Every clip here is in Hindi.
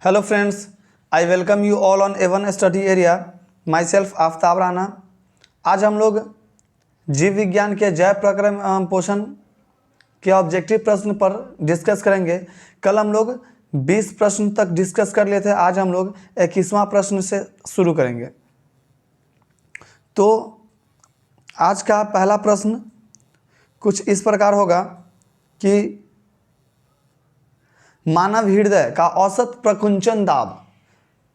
Hello friends, I welcome you all on A1 study area. My self Aftab Rana. आज हम लोग जीव विज्ञान के जैव प्रक्रम एवं पोषण के ऑब्जेक्टिव प्रश्न पर डिस्कस करेंगे। कल हम लोग 20 प्रश्न तक डिस्कस कर लिए थे। आज हम लोग 21वां प्रश्न से शुरू करेंगे। तो आज का पहला प्रश्न कुछ इस प्रकार होगा कि मानव हृदय का औसत प्रकुंचन दाब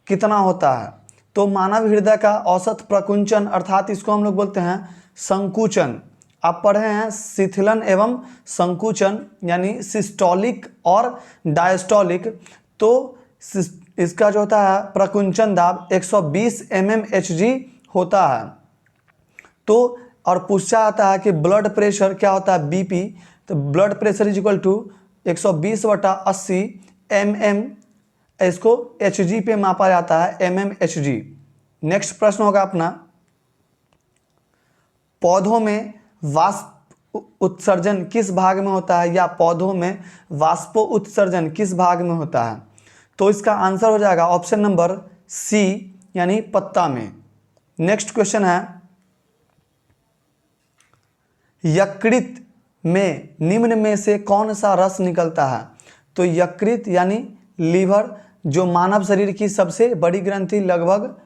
कितना होता है। तो मानव हृदय का औसत प्रकुंचन अर्थात इसको हम लोग बोलते हैं संकुचन। आप पढ़े हैं शिथिलन एवं संकुचन यानी सिस्टोलिक और डायस्टोलिक। तो इसका जो होता है प्रकुंचन दाब 120 mmHg होता है। तो और पूछा आता है कि ब्लड प्रेशर क्या होता है बीपी। तो blood pressure is equal to 120/80 mm, इसको Hg पे मापा जाता है mmHg। नेक्स्ट प्रश्न होगा अपना, पौधों में वाष्प उत्सर्जन किस भाग में होता है या पौधों में वाष्पो उत्सर्जन किस भाग में होता है। तो इसका आंसर हो जाएगा ऑप्शन नंबर सी यानी पत्ता में। नेक्स्ट क्वेश्चन है, यकृत में निम्न में से कौन सा रस निकलता है। तो यकृत यानी लीवर जो मानव शरीर की सबसे बड़ी ग्रंथि लगभग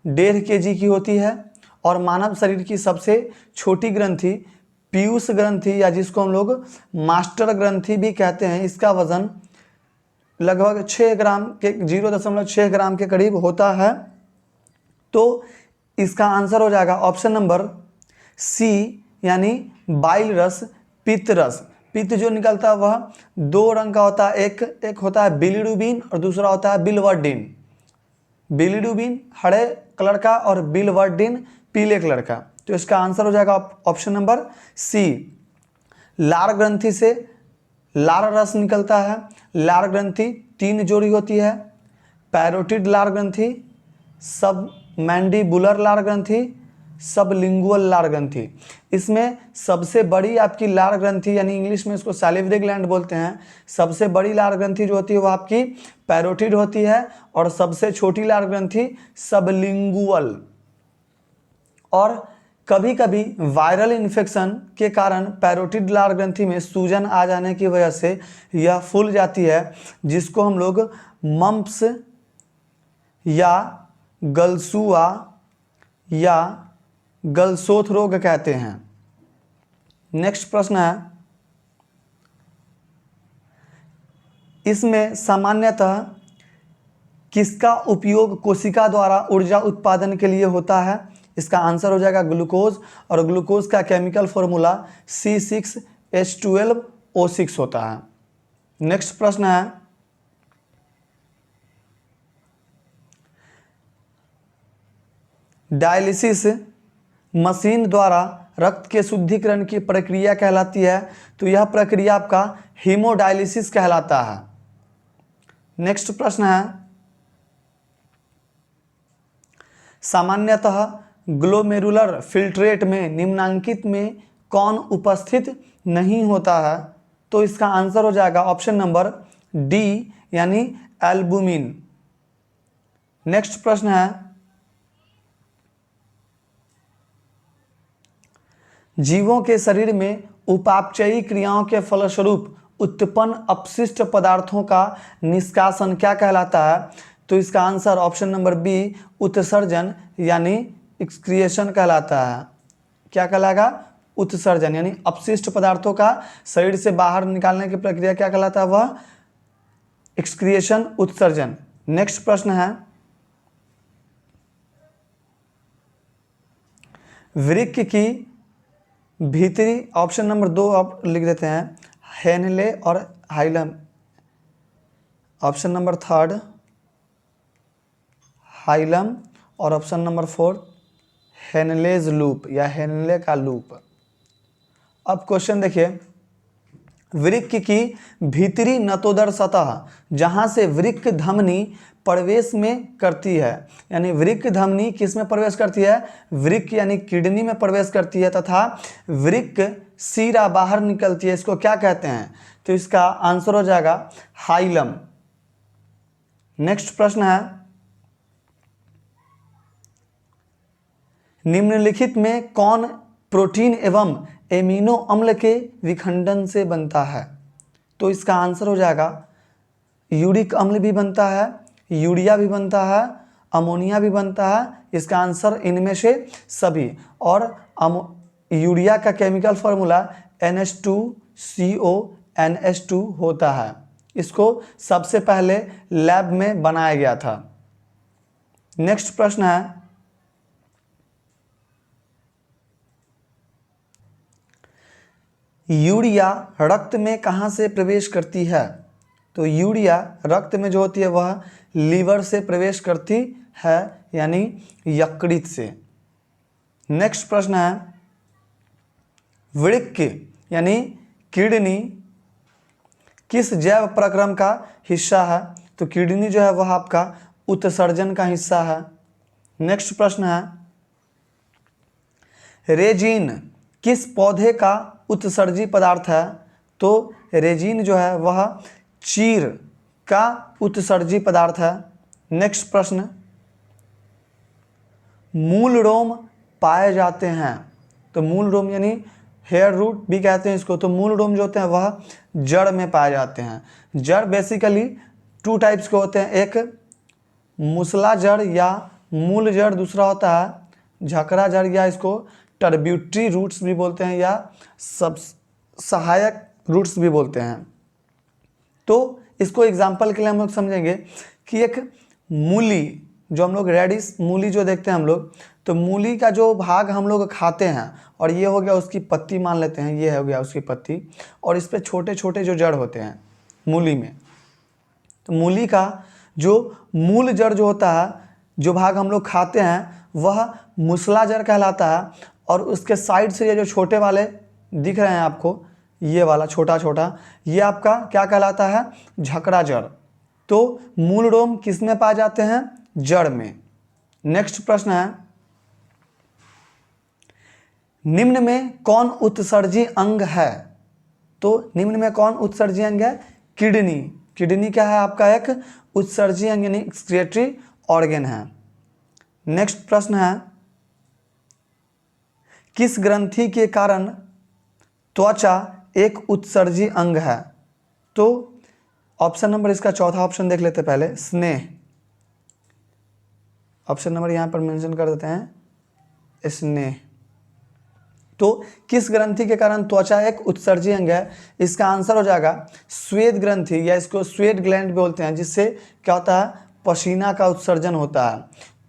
1.5 kg की होती है और मानव शरीर की सबसे छोटी ग्रंथि पीयूष ग्रंथि या जिसको हम लोग मास्टर ग्रंथि भी कहते हैं, इसका वजन लगभग 6 ग्राम के 0.6 ग्राम के करीब होता है। तो इसका आंसर हो जाएगा ऑप्शन नंबर सी यानी बाइल रस पित्त रस। पित्त जो निकलता है वह 2 रंग का होता है, एक होता है बिलिरुबिन और दूसरा होता है बिलवर्डिन। बिलिरुबिन हरे कलर का और बिलवर्डिन पीले कलर का। तो इसका आंसर हो जाएगा ऑप्शन नंबर सी। लार ग्रंथि से लार रस निकलता है। लार ग्रंथि 3 जोड़ी होती है, पैरोटिड लार ग्रंथि, सब मैंडिबुलर लार ग्रंथि, सबलिंगुअल लार ग्रंथि। इसमें सबसे बड़ी आपकी लार ग्रंथि यानी इंग्लिश में इसको सैलिवरी ग्लैंड बोलते हैं। सबसे बड़ी लार ग्रंथि जो होती है वो आपकी पैरोटिड होती है और सबसे छोटी लार ग्रंथि सबलिंगुअल। और कभी कभी वायरल इन्फेक्शन के कारण पैरोटिड लार ग्रंथि में सूजन आ जाने की वजह से यह फूल जाती है, जिसको हम लोग मम्प्स या गलसुआ या गलसोथ रोग कहते हैं। नेक्स्ट प्रश्न है, इसमें सामान्यतः किसका उपयोग कोशिका द्वारा ऊर्जा उत्पादन के लिए होता है। इसका आंसर हो जाएगा ग्लूकोज और ग्लूकोज का केमिकल फॉर्मूला C6H12O6 होता है। नेक्स्ट प्रश्न है, डायलिसिस मशीन द्वारा रक्त के शुद्धिकरण की प्रक्रिया कहलाती है। तो यह प्रक्रिया आपका हीमोडायलिसिस कहलाता है। नेक्स्ट प्रश्न है, सामान्यतः ग्लोमेरुलर फिल्ट्रेट में निम्नांकित में कौन उपस्थित नहीं होता है। तो इसका आंसर हो जाएगा ऑप्शन नंबर डी यानी एल्बुमिन। नेक्स्ट प्रश्न है, जीवों के शरीर में उपापचयी क्रियाओं के फलस्वरूप उत्पन्न अपशिष्ट पदार्थों का निष्कासन क्या कहलाता है। तो इसका आंसर ऑप्शन नंबर बी उत्सर्जन यानी एक्सक्रिएशन कहलाता है। क्या कहलाएगा, उत्सर्जन यानी अपशिष्ट पदार्थों का शरीर से बाहर निकालने की प्रक्रिया क्या कहलाता है, वह एक्सक्रिएशन उत्सर्जन। नेक्स्ट प्रश्न है, वृक्क की भीतरी ऑप्शन नंबर 2 आप लिख देते हैं हेनले और हाइलम। ऑप्शन नंबर 3 हाइलम और ऑप्शन नंबर 4 हेनलेज लूप या हेनले का लूप। अब क्वेश्चन देखिए, वृक्क की भीतरी नतोदर सतह जहां से वृक्क धमनी प्रवेश में करती है, यानी वृक्क धमनी किस में प्रवेश करती है, वृक्क यानी किडनी में प्रवेश करती है तथा वृक्क सीरा बाहर निकलती है, इसको क्या कहते हैं। तो इसका आंसर हो जाएगा हाइलम। नेक्स्ट प्रश्न है, निम्नलिखित में कौन प्रोटीन एवं एमिनो अम्ल के विखंडन से बनता है? तो इसका आंसर हो जाएगा यूरिक अम्ल भी बनता है, यूरिया भी बनता है, अमोनिया भी बनता है। इसका आंसर इनमें से सभी। और यूरिया का केमिकल फार्मूला NH2CONH2 होता है। इसको सबसे पहले लैब में बनाया गया था। नेक्स्ट प्रश्न है, यूरिया रक्त में कहाँ से प्रवेश करती है? तो यूरिया रक्त में जो होती है वह लीवर से प्रवेश करती है, यानी यकृत से। नेक्स्ट प्रश्न है, वृक्क यानी किडनी किस जैव प्रक्रम का हिस्सा है? तो किडनी जो है वह आपका उत्सर्जन का हिस्सा है। नेक्स्ट प्रश्न है, रेजिन किस पौधे का उत्सर्जी पदार्थ है? तो रेजिन जो है वह चीड़ का उत्सर्जी पदार्थ है। नेक्स्ट प्रश्न, मूल रोम पाए जाते हैं? तो मूल रोम यानी हेयर रूट भी कहते हैं इसको। तो मूल रोम जो होते हैं वह जड़ में पाए जाते हैं। जड़ बेसिकली 2 टाइप्स के होते हैं, एक मूसला जड़ या मूल जड़, दूसरा होता है झकरा जड़ या इसको ट्रिब्यूटरी रूट्स भी बोलते हैं या सब सहायक रूट्स भी बोलते हैं। तो इसको एग्जाम्पल के लिए हम लोग समझेंगे कि एक मूली, जो हम लोग रेडिश मूली जो देखते हैं हम लोग, तो मूली का जो भाग हम लोग खाते हैं, और ये हो गया उसकी पत्ती मान लेते हैं, ये हो गया उसकी पत्ती, और इस पे छोटे छोटे जो जड़ होते हैं मूली में। तो मूली का जो मूल जड़ जो होता है, जो भाग हम लोग खाते हैं, वह मूसला जड़ कहलाता है। और उसके साइड से ये जो छोटे वाले दिख रहे हैं आपको, ये वाला छोटा छोटा, ये आपका क्या कहलाता है? झकरा जड़। तो मूल रोम किस में पाए जाते हैं? जड़ में। नेक्स्ट प्रश्न है, निम्न में कौन उत्सर्जी अंग है? तो निम्न में कौन उत्सर्जी अंग है? किडनी। किडनी क्या है? आपका एक उत्सर्जी अंग यानी एक्सक्रीटरी ऑर्गन है। नेक्स्ट प्रश्न है, किस ग्रंथि के कारण त्वचा एक उत्सर्जी अंग है? तो ऑप्शन नंबर इसका चौथा ऑप्शन देख लेते पहले, स्नेह। ऑप्शन नंबर यहाँ पर मेंशन कर देते हैं, स्नेह। तो किस ग्रंथि के कारण त्वचा एक उत्सर्जी अंग है? इसका आंसर हो जाएगा श्वेत ग्रंथि, या इसको स्वेट ग्लैंड बोलते हैं, जिससे क्या होता है? पसीना का उत्सर्जन होता है।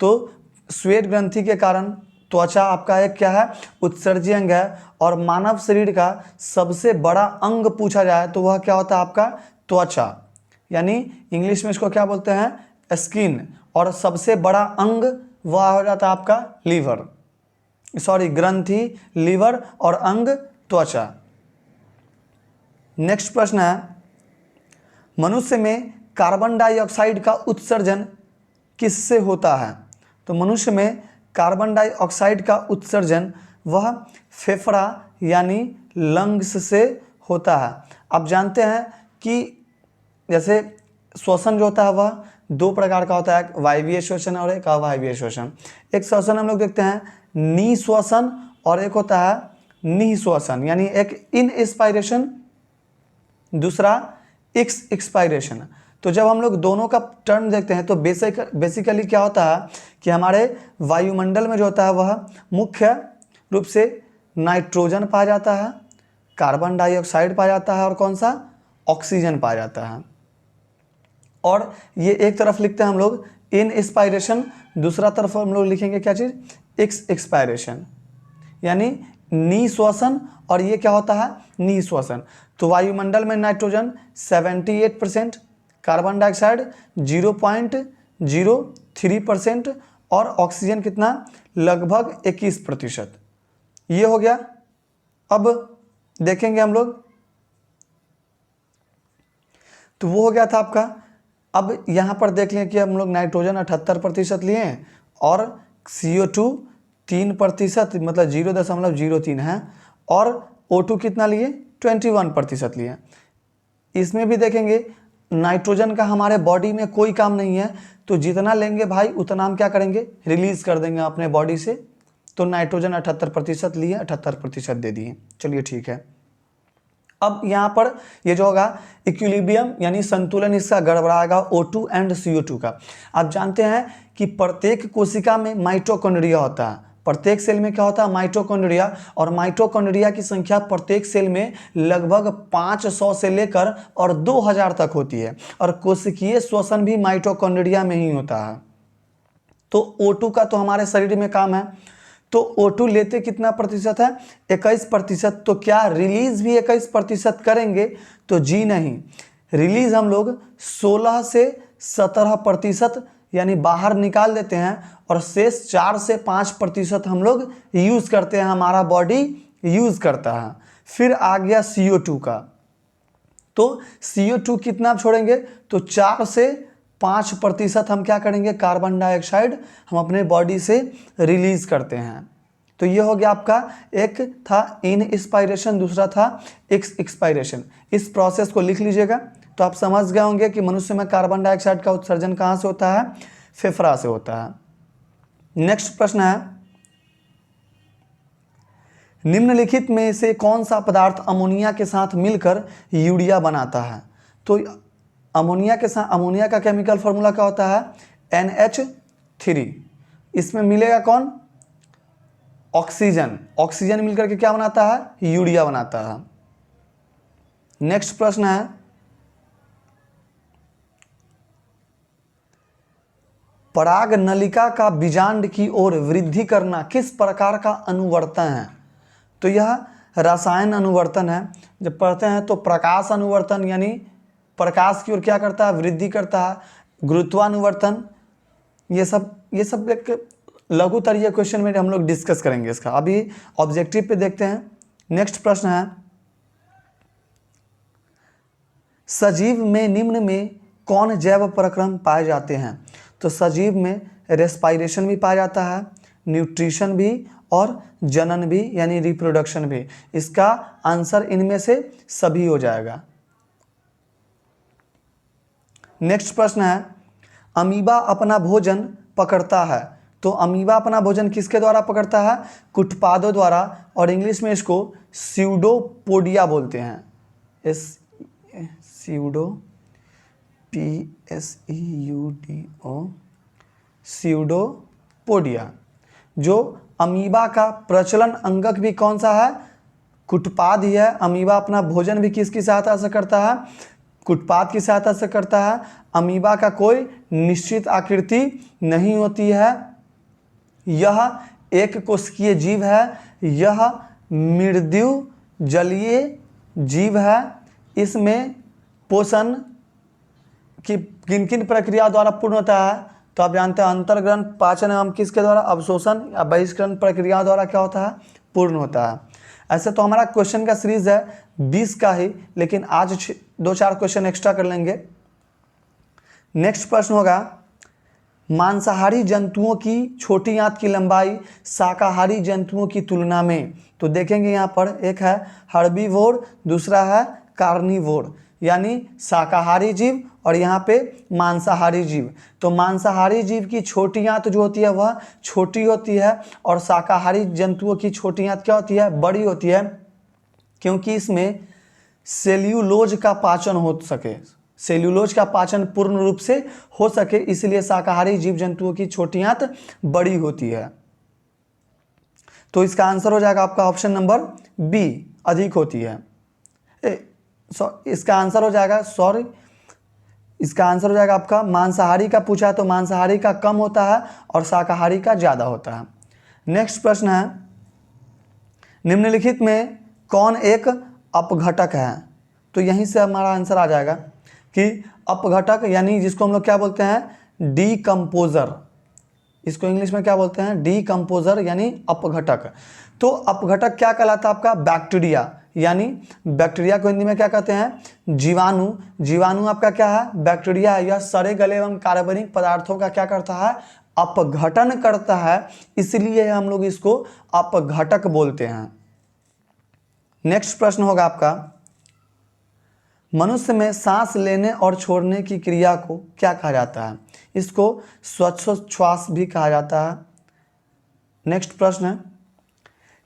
तो श्वेत ग्रंथि के कारण त्वचा आपका एक क्या है? उत्सर्जी अंग है। और मानव शरीर का सबसे बड़ा अंग पूछा जाए तो वह क्या होता है? आपका त्वचा, यानी इंग्लिश में इसको क्या बोलते हैं? स्किन। और सबसे बड़ा अंग वह हो जाता है आपका लीवर, सॉरी ग्रंथि लीवर, और अंग त्वचा। नेक्स्ट प्रश्न है, मनुष्य में कार्बन डाइऑक्साइड का उत्सर्जन किससे होता है? तो मनुष्य में कार्बन डाइऑक्साइड का उत्सर्जन वह फेफड़ा यानी लंग्स से होता है। आप जानते हैं कि जैसे श्वसन जो होता है वह 2 प्रकार का होता है, एक वायवीय श्वसन और एक अवायवीय श्वसन। एक श्वसन हम लोग देखते हैं निःश्वसन, और एक होता है निःश्वसन, यानी एक इनएस्पायरेशन, दूसरा एक्सपायरेशन। तो जब हम लोग दोनों का टर्म देखते हैं तो बेसिकली क्या होता है कि हमारे वायुमंडल में जो होता है वह मुख्य रूप से नाइट्रोजन पाया जाता है, कार्बन डाइऑक्साइड पाया जाता है, और कौन सा? ऑक्सीजन पाया जाता है। और ये एक तरफ लिखते हैं हम लोग इन एक्सपायरेशन, दूसरा तरफ हम लोग लिखेंगे क्या चीज़? एक्सपायरेशन, यानी निःश्वसन, और ये क्या होता है? निःश्वसन। तो वायुमंडल में नाइट्रोजन 78%, कार्बन डाइऑक्साइड 0.03%, और ऑक्सीजन कितना? लगभग 21%। ये हो गया। अब देखेंगे हम लोग, तो वो हो गया था आपका। अब यहाँ पर देख लें कि हम लोग नाइट्रोजन 78% लिए हैं, और CO2 3%, मतलब 0.03 है, और O2 कितना लिए? 21% लिए। इसमें भी देखेंगे नाइट्रोजन का हमारे बॉडी में कोई काम नहीं है, तो जितना लेंगे भाई उतना हम क्या करेंगे, रिलीज कर देंगे अपने बॉडी से। तो नाइट्रोजन 78% लिए, 78% दे दिए। चलिए ठीक है। अब यहाँ पर ये जो होगा इक्विलिब्रियम यानी संतुलन इसका गड़बड़ाएगा O2 एंड CO2 का। आप जानते हैं कि प्रत्येक कोशिका में माइटोकॉन्ड्रिया होता है, प्रत्येक सेल में क्या होता है, माइटोकॉन्ड्रिया। और माइटोकॉन्ड्रिया की संख्या प्रत्येक सेल में लगभग 500 से लेकर और 2000 तक होती है। और कोशिकीय श्वसन भी माइटोकॉन्ड्रिया में ही होता है। तो O2 का तो हमारे शरीर में काम है, तो O2 लेते कितना प्रतिशत है, 21%। तो क्या रिलीज भी 21% करेंगे, तो जी नहीं, रिलीज हम लोग 16 से 17% यानी बाहर निकाल देते हैं, और शेष 4 से 5% हम लोग यूज करते हैं, हमारा बॉडी यूज करता है। फिर आ गया CO2 का, तो CO2 कितना छोड़ेंगे, तो 4 से 5% हम क्या करेंगे, कार्बन डाइऑक्साइड हम अपने बॉडी से रिलीज करते हैं। तो ये हो गया आपका, एक था इन इंस्पायरेशन, दूसरा था एक्सपायरेशन। इस प्रोसेस को लिख लीजिएगा, तो आप समझ गए होंगे कि मनुष्य में कार्बन डाइऑक्साइड का उत्सर्जन कहाँ से होता है, फेफड़ा से होता है। नेक्स्ट प्रश्न है, निम्नलिखित में से कौन सा पदार्थ अमोनिया के साथ मिलकर यूरिया बनाता है। तो अमोनिया के साथ, अमोनिया का केमिकल फॉर्मूला क्या होता है, NH3। इसमें मिलेगा कौन, ऑक्सीजन। ऑक्सीजन मिलकर के क्या बनाता है, यूरिया बनाता है। नेक्स्ट प्रश्न है, पराग नलिका का बीजांड की ओर वृद्धि करना किस प्रकार का अनुवर्तन है। तो यह रसायन अनुवर्तन है। जब पढ़ते हैं तो प्रकाश अनुवर्तन यानी प्रकाश की ओर क्या करता है, वृद्धि करता है। गुरुत्वानुवर्तन, ये सब एक लघुतरीय क्वेश्चन में हम लोग डिस्कस करेंगे इसका। अभी ऑब्जेक्टिव पे देखते हैं। नेक्स्ट प्रश्न है, सजीव में निम्न में कौन जैव प्रक्रम पाए जाते हैं। तो सजीव में रेस्पायरेशन भी पाया जाता है, न्यूट्रिशन भी और जनन भी यानी रिप्रोडक्शन भी। इसका आंसर इनमें से सभी हो जाएगा। नेक्स्ट प्रश्न है, अमीबा अपना भोजन पकड़ता है। तो अमीबा अपना भोजन किसके द्वारा पकड़ता है, कुटपादों द्वारा, और इंग्लिश में इसको स्यूडोपोडिया बोलते हैं। Pseudo PSEUDO, pseudopodia. जो अमीबा का प्रचलन अंगक भी कौन सा है, कुटपाद ही है। अमीबा अपना भोजन भी किसकी सहायता से करता है, कुटपाद की सहायता से करता है। अमीबा का कोई निश्चित आकृति नहीं होती है, यह एक कोशिकीय जीव है, यह मृदु जलीय जीव है। इसमें पोषण की किन किन प्रक्रिया द्वारा पूर्ण होता है, तो आप जानते हैं अंतर्ग्रहण, पाचन एवं किसके द्वारा, अवशोषण या बहिष्करण प्रक्रिया द्वारा क्या होता है, पूर्ण होता है। ऐसे तो हमारा क्वेश्चन का सीरीज है 20 का ही, लेकिन आज 2-4 क्वेश्चन एक्स्ट्रा कर लेंगे। नेक्स्ट प्रश्न होगा, मांसाहारी जंतुओं की छोटी आंत की लंबाई शाकाहारी जंतुओं की तुलना में। तो देखेंगे यहाँ पर एक है हर्बीवोर, दूसरा है कार्निवोर यानी शाकाहारी जीव, और यहाँ पे मांसाहारी जीव। तो मांसाहारी जीव की छोटी आंत जो होती है वह छोटी होती है, और शाकाहारी जंतुओं की छोटी आंत क्या होती है, बड़ी होती है, क्योंकि इसमें सेल्यूलोज का पाचन हो सके, सेल्यूलोज का पाचन पूर्ण रूप से हो सके, इसलिए शाकाहारी जीव जंतुओं की छोटी आंत बड़ी होती है। तो इसका आंसर हो जाएगा आपका ऑप्शन नंबर बी, अधिक होती है। इसका आंसर हो जाएगा, इसका आंसर हो जाएगा आपका मांसाहारी का पूछा तो मांसाहारी का कम होता है और शाकाहारी का ज़्यादा होता है। नेक्स्ट प्रश्न है, निम्नलिखित में कौन एक अपघटक है। तो यहीं से हमारा आंसर आ जाएगा कि अपघटक यानी जिसको हम लोग क्या बोलते हैं, डीकम्पोजर। इसको इंग्लिश में क्या बोलते हैं, डीकम्पोजर यानी अपघटक। तो अपघटक क्या कहलाता है आपका, बैक्टीरिया, यानी बैक्टीरिया को हिंदी में क्या कहते हैं, जीवाणु। जीवाणु आपका क्या है, बैक्टीरिया है। यह सड़े गले एवं कार्बनिक पदार्थों का क्या करता है, अपघटन करता है, इसलिए हम लोग इसको अपघटक बोलते हैं। नेक्स्ट प्रश्न होगा आपका, मनुष्य में सांस लेने और छोड़ने की क्रिया को क्या कहा जाता है? इसको श्वासोच्छ्वास भी कहा जाता है। नेक्स्ट प्रश्न है,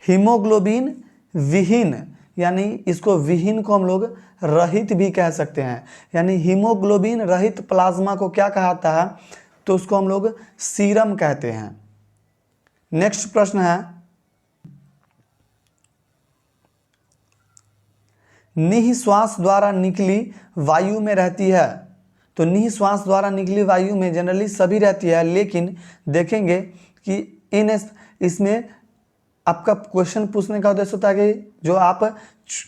हीमोग्लोबिन विहीन, यानी इसको विहीन को हम लोग रहित भी कह सकते हैं, यानी हीमोग्लोबिन रहित प्लाज्मा को क्या कहा जाता है? तो उसको हम लोग सीरम कहते हैं। नेक्स्ट प्रश्न है, निःश्वास द्वारा निकली वायु में रहती है। तो निःश्वास द्वारा निकली वायु में जनरली सभी रहती है, लेकिन देखेंगे कि इसमें आपका क्वेश्चन पूछने का उद्देश्य होता है कि जो आप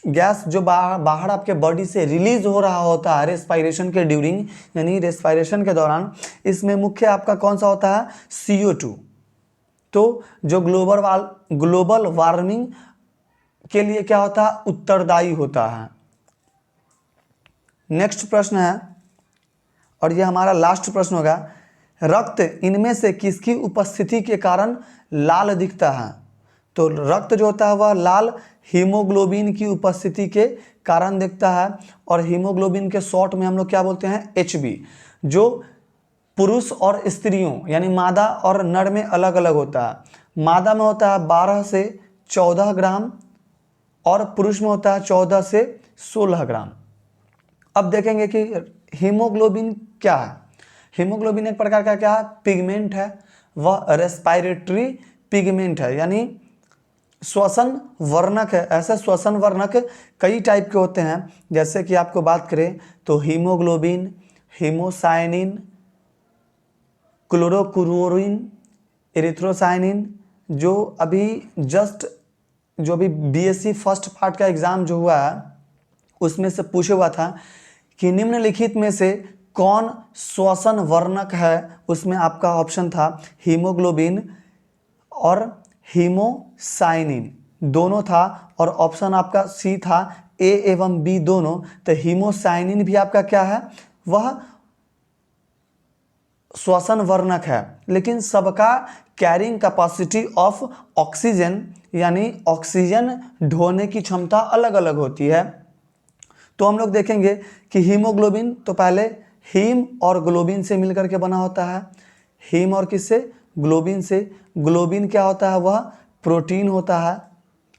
गैस जो बाहर आपके बॉडी से रिलीज हो रहा होता है रेस्पायरेशन के ड्यूरिंग, यानी रेस्पायरेशन के दौरान, इसमें मुख्य आपका कौन सा होता है? CO2। तो जो ग्लोबल वार्मिंग के लिए क्या होता है? उत्तरदायी होता है। नेक्स्ट प्रश्न है, और यह हमारा लास्ट प्रश्न होगा, रक्त इनमें से किसकी उपस्थिति के कारण लाल दिखता है? तो रक्त जो होता है वह लाल हीमोग्लोबिन की उपस्थिति के कारण दिखता है, और हीमोग्लोबिन के शॉर्ट में हम लोग क्या बोलते हैं? HB, जो पुरुष और स्त्रियों यानी मादा और नर में अलग अलग होता है। मादा में होता है 12 से 14 ग्राम और पुरुष में होता है 14 से 16 ग्राम। अब देखेंगे कि हीमोग्लोबिन क्या है। हीमोग्लोबिन एक प्रकार का क्या है? पिगमेंट है, वह रेस्पायरेटरी पिगमेंट है, यानी श्वसन वर्णक है। ऐसे श्वसन वर्णक कई टाइप के होते हैं, जैसे कि आपको बात करें तो हीमोग्लोबिन, हीमोसाइनिन, क्लोरोक्लोरिन, एरिथ्रोसाइनिन, जो अभी BSc फर्स्ट पार्ट का एग्जाम जो हुआ है उसमें से पूछा हुआ था कि निम्नलिखित में से कौन श्वसन वर्णक है। उसमें आपका ऑप्शन था हीमोग्लोबिन और हीमोसाइनिन दोनों था, और ऑप्शन आपका सी था A एवं B दोनों। तो हीमोसाइनिन भी आपका क्या है? वह श्वसन वर्णक है, लेकिन सबका कैरिंग कैपेसिटी ऑफ ऑक्सीजन यानी ऑक्सीजन ढोने की क्षमता अलग अलग होती है। तो हम लोग देखेंगे कि हीमोग्लोबिन तो पहले हीम और ग्लोबिन से मिलकर के बना होता है। हीम और किससे? ग्लोबिन से। ग्लोबिन क्या होता है? वह प्रोटीन होता है।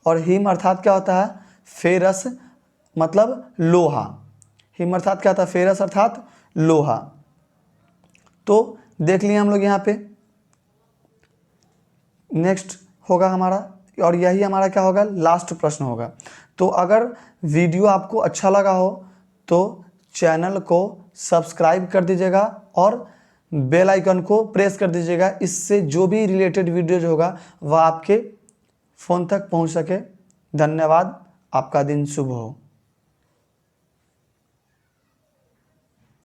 और हीम अर्थात क्या होता है? फेरस, मतलब लोहा। हीम अर्थात क्या होता है? फेरस अर्थात लोहा। तो देख लिए हम लोग यहाँ पे। नेक्स्ट होगा हमारा, और यही हमारा क्या होगा? लास्ट प्रश्न होगा। तो अगर वीडियो आपको अच्छा लगा हो तो चैनल को सब्सक्राइब कर दीजिएगा और बेल आइकन को प्रेस कर दीजिएगा, इससे जो भी रिलेटेड वीडियोज होगा वह आपके फ़ोन तक पहुंच सके। धन्यवाद, आपका दिन शुभ हो।